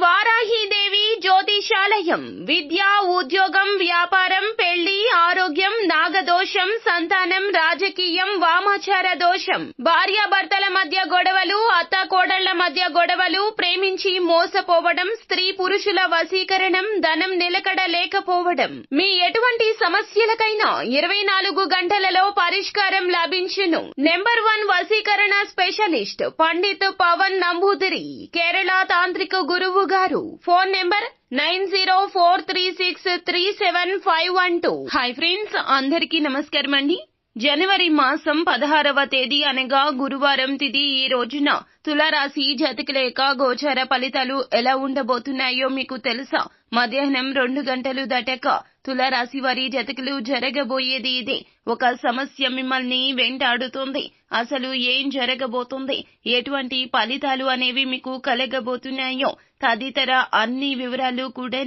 వారాహీదేవి జ్యోతిషాలయం. విద్య, ఉద్యోగం, వ్యాపారం, పెళ్లి, ఆరోగ్యం, నాగదోషం, సంతానం, రాజకీయం, వామాచార దోషం, భార్యాభర్తల మధ్య గొడవలు, అత్తాకోడళ్ల మధ్య గొడవలు, ప్రేమించి మోసపోవడం, స్త్రీ పురుషుల వశీకరణం, ధనం నిలకడ లేకపోవడం, మీ ఎటువంటి సమస్యలకైనా 24 గంటలలో పరిష్కారం లభించును. నెంబర్ 1 వశీకరణ స్పెషలిస్ట్ పండిత్ పవన్ నంబూదిరి, కేరళ తాంత్రిక గురువు గారు. Phone number 9043637512. హాయ్ ఫ్రెండ్స్, అందరికీ నమస్కారం అండి. జనవరి మాసం 16వ తేదీ అనగా గురువారం తిథి. ఈ రోజున తులారాశి జాతకుల యొక్క గోచార ఫలితాలు ఎలా ఉండబోతున్నాయో మీకు తెలుసా? మధ్యాహ్నం 2 గంటలు దాటాక తులారాశి వారి జాతకులు జరగబోయేది ఇదే. ఒక సమస్య మిమ్మల్ని వెంటాడుతుంది. అసలు ఏం జరగబోతుంది, ఎటువంటి ఫలితాలు అనేవి మీకు కలగబోతున్నాయో తదితర అన్ని వివరాలు కూడా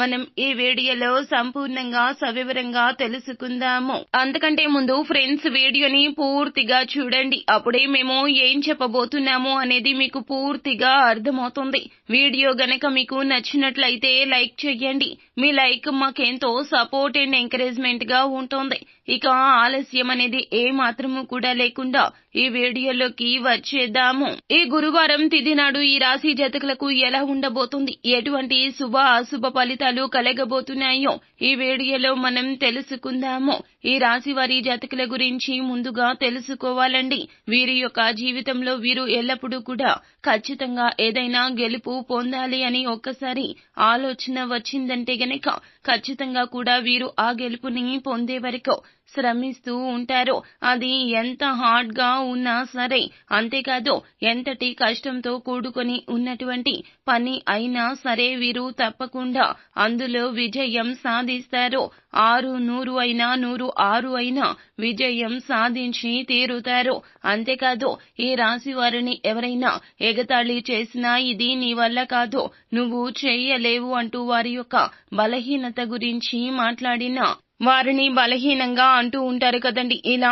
మనం ఈ వీడియోలో సంపూర్ణంగా సవివరంగా తెలుసుకుందాము. అంతకంటే ముందు ఫ్రెండ్స్, వీడియోని పూర్తిగా చూడండి. అప్పుడే మేము ఏం చెప్పబోతున్నాము అనేది మీకు పూర్తిగా అర్థమవుతుంది. వీడియో గనక మీకు నచ్చినట్లయితే లైక్ చేయండి. మీ లైక్ మాకెంతో సపోర్ట్ అండ్ ఎంకరేజ్మెంట్ గా ఉంటుంది. ఇక ఆలస్యం అనేది ఏ మాత్రము కూడా లేకుండా ఈ వీడియోలోకి వచ్చేద్దాము. ఈ గురువారం తిథి నాడు ఈ రాశి జాతకులకు ఎలా ఉండబోతుంది, ఎటువంటి శుభ అశుభ ఫలితాలు కలగబోతున్నాయో ఈ వీడియోలో మనం తెలుసుకుందాము. ఈ రాశి వారి జాతకుల గురించి ముందుగా తెలుసుకోవాలండి. వీరి యొక్క జీవితంలో వీరు ఎల్లప్పుడూ కూడా ఖచ్చితంగా ఏదైనా గెలుపు పొందాలి అని ఒక్కసారి ఆలోచన వచ్చిందంటే గనక ఖచ్చితంగా కూడా వీరు ఆ గెలుపుని పొందే వరకు శ్రమిస్తూ ఉంటారు. అది ఎంత హార్డ్ గా ఉన్నా సరే, అంతేకాదు ఎంతటి కష్టంతో కూడుకొని ఉన్నటువంటి పని అయినా సరే వీరు తప్పకుండా అందులో విజయం సాధిస్తారు. 600 అయినా 106 అయినా విజయం సాధించి తీరుతారు. అంతేకాదు ఈ రాశి వారిని ఎవరైనా ఎగతాళి చేసినా ఇది నీ వల్ల కాదు, నువ్వు చేయలేవు అంటూ వారి యొక్క బలహీనత గురించి మాట్లాడినా వారిని బలహీనంగా అంటూ ఉంటారు కదండి. ఇలా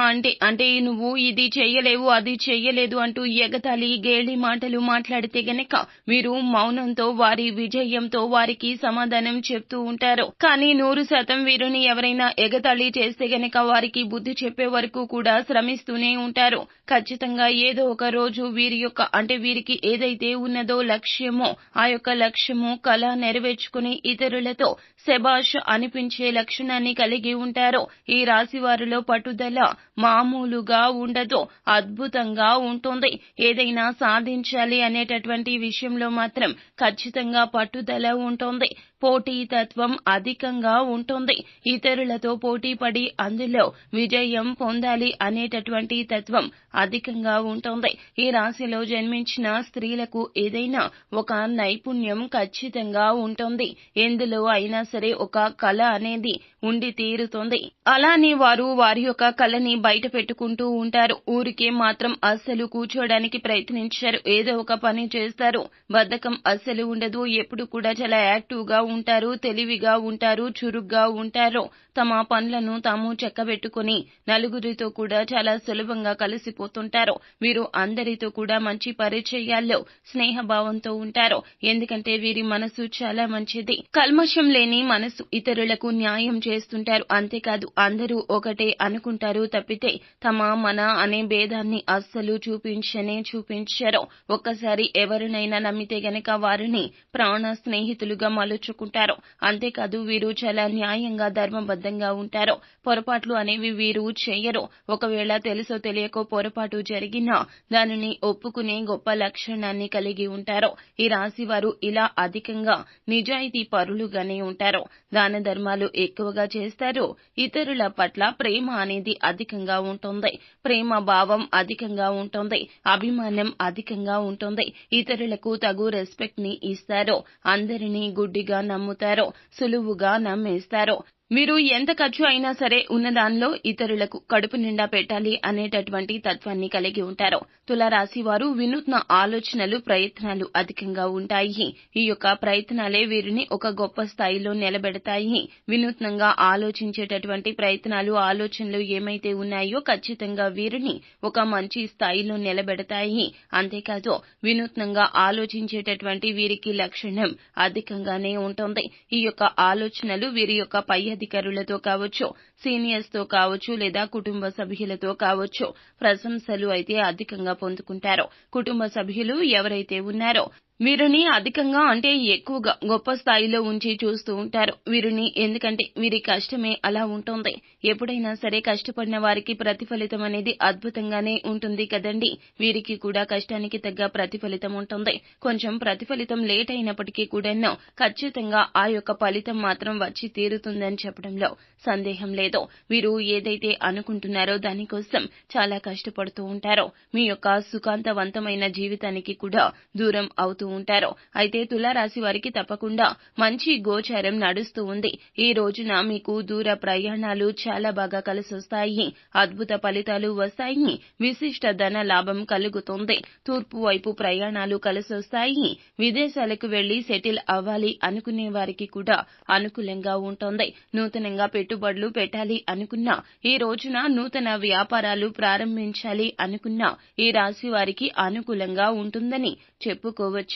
అంటే నువ్వు ఇది చేయలేవు, అది చేయలేదు అంటూ ఎగతాళి గేలి మాటలు మాట్లాడితే గనక వీరు మౌనంతో వారి విజయంతో వారికి సమాధానం చెప్తూ ఉంటారు. కానీ 100% వీరిని ఎవరైనా ఎగతాళి చేస్తే గనక వారికి బుద్ధి చెప్పే వరకు కూడా శ్రమిస్తూనే ఉంటారు. ఖచ్చితంగా ఏదో ఒక రోజు వీరికి ఏదైతే ఉన్నదో లక్ష్యమో ఆ యొక్క లక్ష్యము కళ నెరవేర్చుకుని ఇతరులతో శబాష్ అనిపించే లక్షణాన్ని కలిగి ఉంటారు. ఈ రాశి వారిలో పట్టుదల మామూలుగా ఉండదు, అద్భుతంగా ఉంటుంది. ఏదైనా సాధించాలి అనేటటువంటి విషయంలో మాత్రం ఖచ్చితంగా పట్టుదల ఉంటుంది. పోటీ తత్వం అధికంగా ఉంటుంది. ఇతరులతో పోటీ పడి అందులో విజయం పొందాలి అనేటటువంటి తత్వం అధికంగా ఉంటుంది. ఈ రాశిలో జన్మించిన స్త్రీలకు ఏదైనా ఒక నైపుణ్యం ఖచ్చితంగా ఉంటుంది. ఎందులో అయినా సరే ఒక కళ అనేది ఉండి తీరుతుంది. అలానే వారు వారి యొక్క కళని బయట పెట్టుకుంటూ ఉంటారు. ఊరికే మాత్రం అస్సలు కూర్చోడానికి ప్రయత్నించారు. ఏదో ఒక పని చేస్తారు. బద్ధకం అస్సలు ఉండదు. ఎప్పుడు కూడా చాలా యాక్టివ్ గా ఉంటారు, తెలివిగా ఉంటారు, చురుగ్గా ఉంటారు. తమ పనులను తాము చెక్కబెట్టుకుని నలుగురితో కూడా చాలా సులభంగా కలిసిపోతుంటారు. వీరు అందరితో కూడా మంచి పరిచయాల్లో స్నేహభావంతో ఉంటారు. ఎందుకంటే వీరి మనసు చాలా మంచిది. కల్మషం లేని మనసు. ఇతరులకు న్యాయం చేస్తుంటారు. అంతేకాదు అందరూ ఒకటే అనుకుంటారు తప్పితే తమ మన అనే భేదాన్ని అస్సలు చూపించరు. ఒక్కసారి ఎవరినైనా నమ్మితే గనక వారిని ప్రాణ స్నేహితులుగా మలుచుకుంటారు. అంతేకాదు వీరు చాలా న్యాయంగా ధర్మబద్ధంగా ఉంటారు. పొరపాట్లు అనేవి వీరు చేయరు. ఒకవేళ తెలుసో తెలియకో పొరపాటు జరిగినా దానిని ఒప్పుకునే గొప్ప లక్షణాన్ని కలిగి ఉంటారు. ఈ రాశి వారు ఇలా అధికంగా నిజాయితీ పరులుగానే ఉంటారు. దాన ధర్మాలు ఎక్కువగా చేస్తారు. ఇతరుల పట్ల ప్రేమ అనేది అధికంగా ఉంటుంది. ప్రేమ భావం అధికంగా ఉంటుంది. అభిమానం అధికంగా ఉంటుంది. ఇతరులకు తగు రెస్పెక్ట్ ని ఇస్తారు. అందరినీ గుడ్డిగా నమ్ముతారు, సులువుగా నమ్మేస్తారు. మీరు ఎంత ఖర్చు అయినా సరే ఉన్న దానిలో ఇతరులకు కడుపు నిండా పెట్టాలి అనేటటువంటి తత్వాన్ని కలిగి ఉంటారు. తులారాశి వారు వినూత్న ఆలోచనలు, ప్రయత్నాలు అధికంగా ఉంటాయి. ఈ యొక్క ప్రయత్నాలే వీరిని ఒక గొప్ప స్థాయిలో నిలబెడతాయి. వినూత్నంగా ఆలోచించేటటువంటి ప్రయత్నాలు, ఆలోచనలు ఏమైతే ఉన్నాయో ఖచ్చితంగా వీరిని ఒక మంచి స్థాయిలో నిలబెడతాయి. అంతేకాదు వినూత్నంగా ఆలోచించేటటువంటి వీరికి లక్షణం అధికంగానే ఉంటుంది. ఈ యొక్క ఆలోచనలు వీరి యొక్క పై అధికారులతో కావచ్చు, సీనియర్స్ తో కావచ్చు, లేదా కుటుంబ సభ్యులతో కావచ్చు ప్రశంసలు అయితే అధికంగా పొందుకుంటారు. కుటుంబ సభ్యులు ఎవరైతే ఉన్నారో వీరిని అధికంగా అంటే ఎక్కువగా గొప్ప స్థాయిలో ఉంచి చూస్తూ ఉంటారు. వీరిని ఎందుకంటే వీరి కష్టమే అలా ఉంటుంది. ఎప్పుడైనా సరే కష్టపడిన వారికి ప్రతిఫలితం అనేది అద్భుతంగానే ఉంటుంది కదండి. వీరికి కూడా కష్టానికి తగ్గ ప్రతిఫలితం ఉంటుంది. కొంచెం ప్రతిఫలితం లేట్ అయినప్పటికీ కూడాను ఖచ్చితంగా ఆ యొక్క ఫలితం మాత్రం వచ్చి తీరుతుందని చెప్పడంలో సందేహం లేదు. వీరు ఏదైతే అనుకుంటున్నారో దానికోసం చాలా కష్టపడుతూ ఉంటారో మీ యొక్క సుఖాంతవంతమైన జీవితానికి కూడా దూరం అవుతూ ఉంటారు. అయితే తులారాశి వారికి తప్పకుండా మంచి గోచారం నడుస్తూ ఉంది. ఈ రోజున మీకు దూర ప్రయాణాలు చాలా బాగా కలిసొస్తాయి. అద్భుత ఫలితాలు వస్తాయి. విశిష్ట ధన లాభం కలుగుతుంది. తూర్పు వైపు ప్రయాణాలు కలిసొస్తాయి. విదేశాలకు వెళ్లి సెటిల్ అవ్వాలి అనుకునే వారికి కూడా అనుకూలంగా ఉంటుంది. నూతనంగా పెట్టుబడులు పెట్టాలి అనుకున్నా, ఈ రోజున నూతన వ్యాపారాలు ప్రారంభించాలి అనుకున్నా ఈ రాశి వారికి అనుకూలంగా ఉంటుందని చెప్పుకోవచ్చు.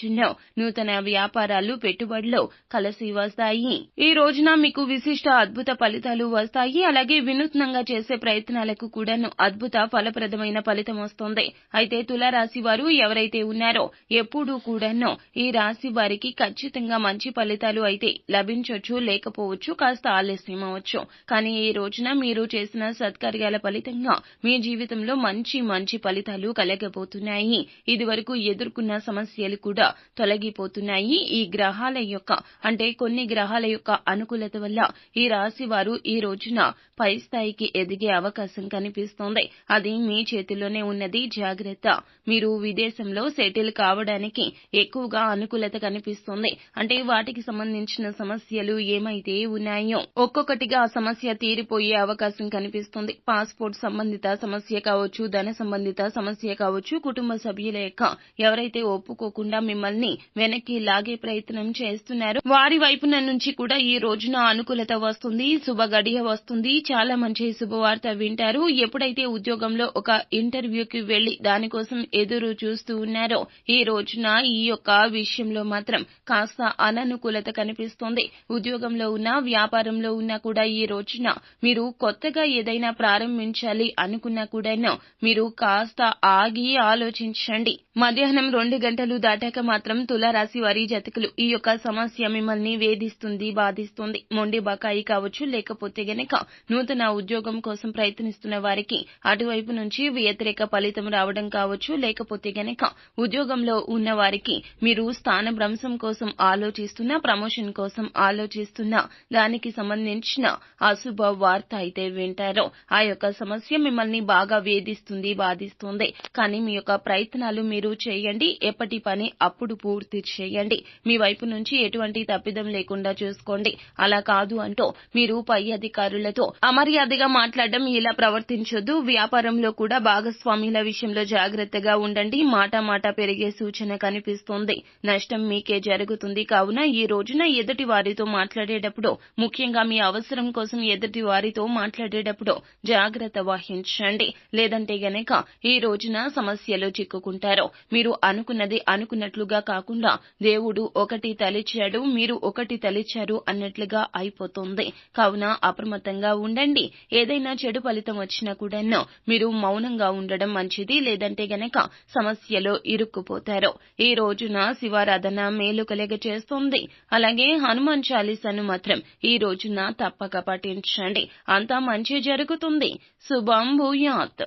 నూతన వ్యాపారాలు, పెట్టుబడులు కలిసి వస్తాయి. ఈ రోజున మీకు విశిష్ట అద్భుత ఫలితాలు వస్తాయి. అలాగే వినూత్నంగా చేసే ప్రయత్నాలకు కూడాను అద్భుత ఫలప్రదమైన ఫలితం వస్తుంది. అయితే తులారాశి వారు ఎవరైతే ఉన్నారో ఎప్పుడూ కూడాను ఈ రాశి వారికి ఖచ్చితంగా మంచి ఫలితాలు అయితే లభించొచ్చు, లేకపోవచ్చు, కాస్త ఆలస్యం అవ్వచ్చు. కానీ ఈ రోజున మీరు చేసిన సత్కార్యాల ఫలితంగా మీ జీవితంలో మంచి మంచి ఫలితాలు కలగబోతున్నాయి. ఇదివరకు ఎదుర్కొన్న సమస్యలు కూడా తొలగిపోతున్నాయి. ఈ గ్రహాల యొక్క అంటే కొన్ని గ్రహాల యొక్క అనుకూలత వల్ల ఈ రాశి వారు ఈ రోజున పై స్థాయికి ఎదిగే అవకాశం కనిపిస్తోంది. అది మీ చేతిలోనే ఉన్నది. జాగ్రత్త. మీరు విదేశంలో సెటిల్ కావడానికి ఎక్కువగా అనుకూలత కనిపిస్తోంది. అంటే వాటికి సంబంధించిన సమస్యలు ఏమైతే ఉన్నాయో ఒక్కొక్కటిగా ఆ సమస్య తీరిపోయే అవకాశం కనిపిస్తుంది. పాస్పోర్ట్ సంబంధిత సమస్య కావచ్చు, ధన సంబంధిత సమస్య కావచ్చు, కుటుంబ సభ్యుల యొక్క ఎవరైతే ఒప్పుకోకుండా మిమ్మల్ని వెనక్కి లాగే ప్రయత్నం చేస్తున్నారు వారి వైపున నుంచి కూడా ఈ రోజున అనుకూలత వస్తుంది. శుభ గడియ వస్తుంది. చాలా మంచి శుభవార్త వింటారు. ఎప్పుడైతే ఉద్యోగంలో ఒక ఇంటర్వ్యూకి వెళ్లి దానికోసం ఎదురు చూస్తూ ఉన్నారో ఈ రోజున ఈ యొక్క విషయంలో మాత్రం కాస్త అననుకూలత కనిపిస్తోంది. ఉద్యోగంలో ఉన్నా, వ్యాపారంలో ఉన్నా కూడా ఈ రోజున మీరు కొత్తగా ఏదైనా ప్రారంభించాలి అనుకున్నా కూడాను మీరు కాస్త ఆగి ఆలోచించండి. మధ్యాహ్నం 2 గంటలు దాటాక మాత్రం తులారాశి వారి జాతకులు ఈ యొక్క సమస్య మిమ్మల్ని వేధిస్తుంది, బాధిస్తుంది. మొండి బకాయి కావచ్చు, లేకపోతే గనక నూతన ఉద్యోగం కోసం ప్రయత్నిస్తున్న వారికి అటువైపు నుంచి వ్యతిరేక ఫలితం రావడం కావచ్చు, లేకపోతే గనక ఉద్యోగంలో ఉన్న వారికి మీరు స్థానభ్రంశం కోసం ఆలోచిస్తున్నా, ప్రమోషన్ కోసం ఆలోచిస్తున్నా దానికి సంబంధించిన అశుభ వార్త అయితే వింటారో ఆ యొక్క సమస్య మిమ్మల్ని బాగా వేధిస్తుంది, బాధిస్తుంది. కానీ మీ యొక్క ప్రయత్నాలు మీరు చేయండి. ఎప్పటి పని అప్పుడు పూర్తి చేయండి. మీ వైపు నుంచి ఎటువంటి తప్పిదం లేకుండా చూసుకోండి. అలా కాదు అంటూ మీరు పై అధికారులతో అమర్యాదగా మాట్లాడడం, ఇలా ప్రవర్తించొద్దు. వ్యాపారంలో కూడా భాగస్వాముల విషయంలో జాగ్రత్తగా ఉండండి. మాట పెరిగే సూచన కనిపిస్తోంది. నష్టం మీకే జరుగుతుంది. కావున ఈ రోజున ఎదుటి వారితో మాట్లాడేటప్పుడు, ముఖ్యంగా మీ అవసరం కోసం ఎదుటి వారితో మాట్లాడేటప్పుడు జాగ్రత్త వహించండి. లేదంటే గనక ఈ రోజున సమస్యలో చిక్కుకుంటారు. మీరు అనుకున్నది అనుకున్నట్లుగా కాకుండా దేవుడు ఒకటి తలిచాడు, మీరు ఒకటి తలిచారు అన్నట్లుగా అయిపోతుంది. కావున అప్రమత్తంగా ఉండండి. ఏదైనా చెడు ఫలితం వచ్చినా కూడాను మీరు మౌనంగా ఉండడం మంచిది. లేదంటే గనక సమస్యలో ఇరుక్కుపోతారు. ఈ రోజున శివారాధన మేలు కలుగజేస్తుంది. అలాగే హనుమాన్ చాలీసాను మాత్రం ఈ రోజున తప్పక పఠించండి. అంతా మంచి జరుగుతుంది. శుభం భూయాత్.